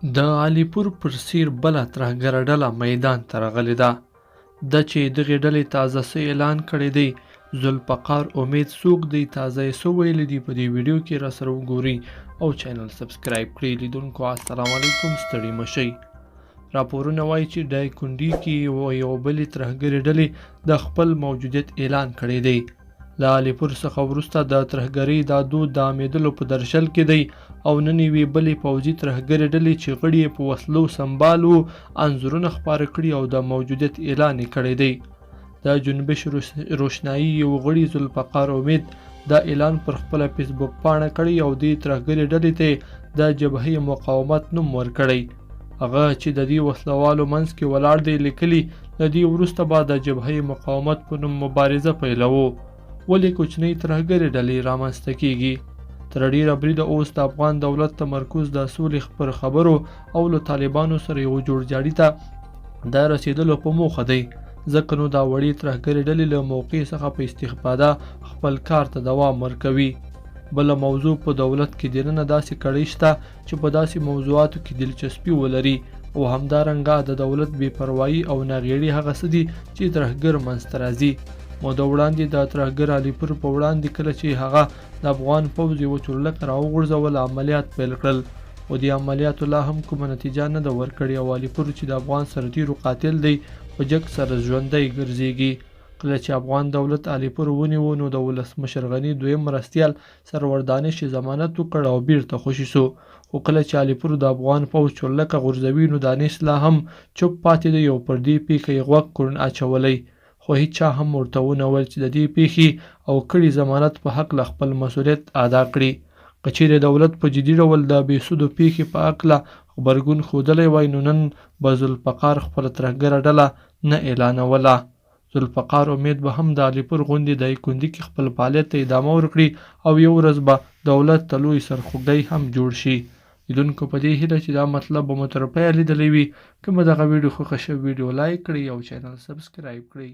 د علیپور پر سیر بله ترهګره ډله میدان ته راغلې ده. ده چې دغې ډلې تازه څه اعلان کړی دی، ذوالفقار امید څوک دی، تازه یې څه ویلي دي، په دې ویډیو کې راسره وګورئ او چینل سبسکرایب کړئ. لیدونکو السلام علیکم، ستړي مه شئ. راپورونه وایي چې دایکنډي کې یو بلې ترهګرې ډلې د خپل موجودیت اعلان کړی دی. له علیپور څخه وروسته د ترهګرۍ دا دود د عامېدلو په درشل کې دی او نن یوې بلې پوځي ترهګرې ډلې چې غړي یې په وسلو سمبال وو انځورونه خپاره کړي او د موجودیت اعلان یې کړی دی. د جنبش روشنایي یو غړي ذوالفقار امید دا اعلان پر خپله فیسبوک پاڼه کړی او دې ترهګرې ډلې ته د جبهه مقاومت نوم ورکړی. هغه چې د دې وسلوالو منځ کې ولاړ دی لیکلي له دې وروسته به د جبهه مقاومت په نوم مبارزه پیلوو. ولې کوچنۍ ترهګرې ډلې رامنځته کیږي؟ تر ډیره بریده اوس د افغان دولت تمرکز د سولې پر خبرو او له طالبانو سره یو جوړجاړي ته د رسیدلو په موخه دی، ځکه نو دا وړې ترهګرې ډلې له موقع څخه په استفاده خپل کار ته دوام ورکوي. بله موضوع په دولت کې دننه داسې کړۍ شته چې په داسې موضوعاتو کې دلچسپي ولري او همدارنګه د دولت بې پروایي او ناغېړي هغه څه دي چې ترهګر منځته راځي. موده وړاندې د ترهګر علیپور په وړاندې کله چې هغه د افغان پوځ یوه چورلکه راوغورځول عملیات پیل کړل، خو دې عملیاتو لا هم کومه نتیجه نه ده ورکړې او علیپور چې د افغان سرتیرو قاتل دی په جګ سره ژوندی ګرځېږي. کله چې افغان دولت علیپور ونیو نو د ولسمشر غني دویم مرستیال سرور دانش یې ضمانت وکړ او بیرته خوشي سو، خو کله چې علیپور د افغان پوځ چورلکه غورځوي نو دانش لا هم چوپ پاتې دی او پر دې پیښه یې غوږ کورن اچولی، خو هیچا هم ورته ونه ویل چې د دې پیښې او کړي ضمانت په هکله خپل مسؤلیت ادا کړي. که چیرې دولت په جدي ډول د بېسودو پیښې په هکله غبرګون ښودلی وای نو نن به ذوالفقار خپله ترهګره ډله نه اعلانوله. ذوالفقار امید به هم د علیپور غوندې دایکنډي کې خپل فعالیت ته ادامه ورکړي او یو ورځ به دولت ته لوی سرخوږی هم جوړ شي. لیدونکو په دې هیله چې دا مطلب به مو تر پایه لیدلی وي. که مو دغه ویډیو خوښه شوې ویډیو لایک کړئ او چینل سبسکرایب کړئ.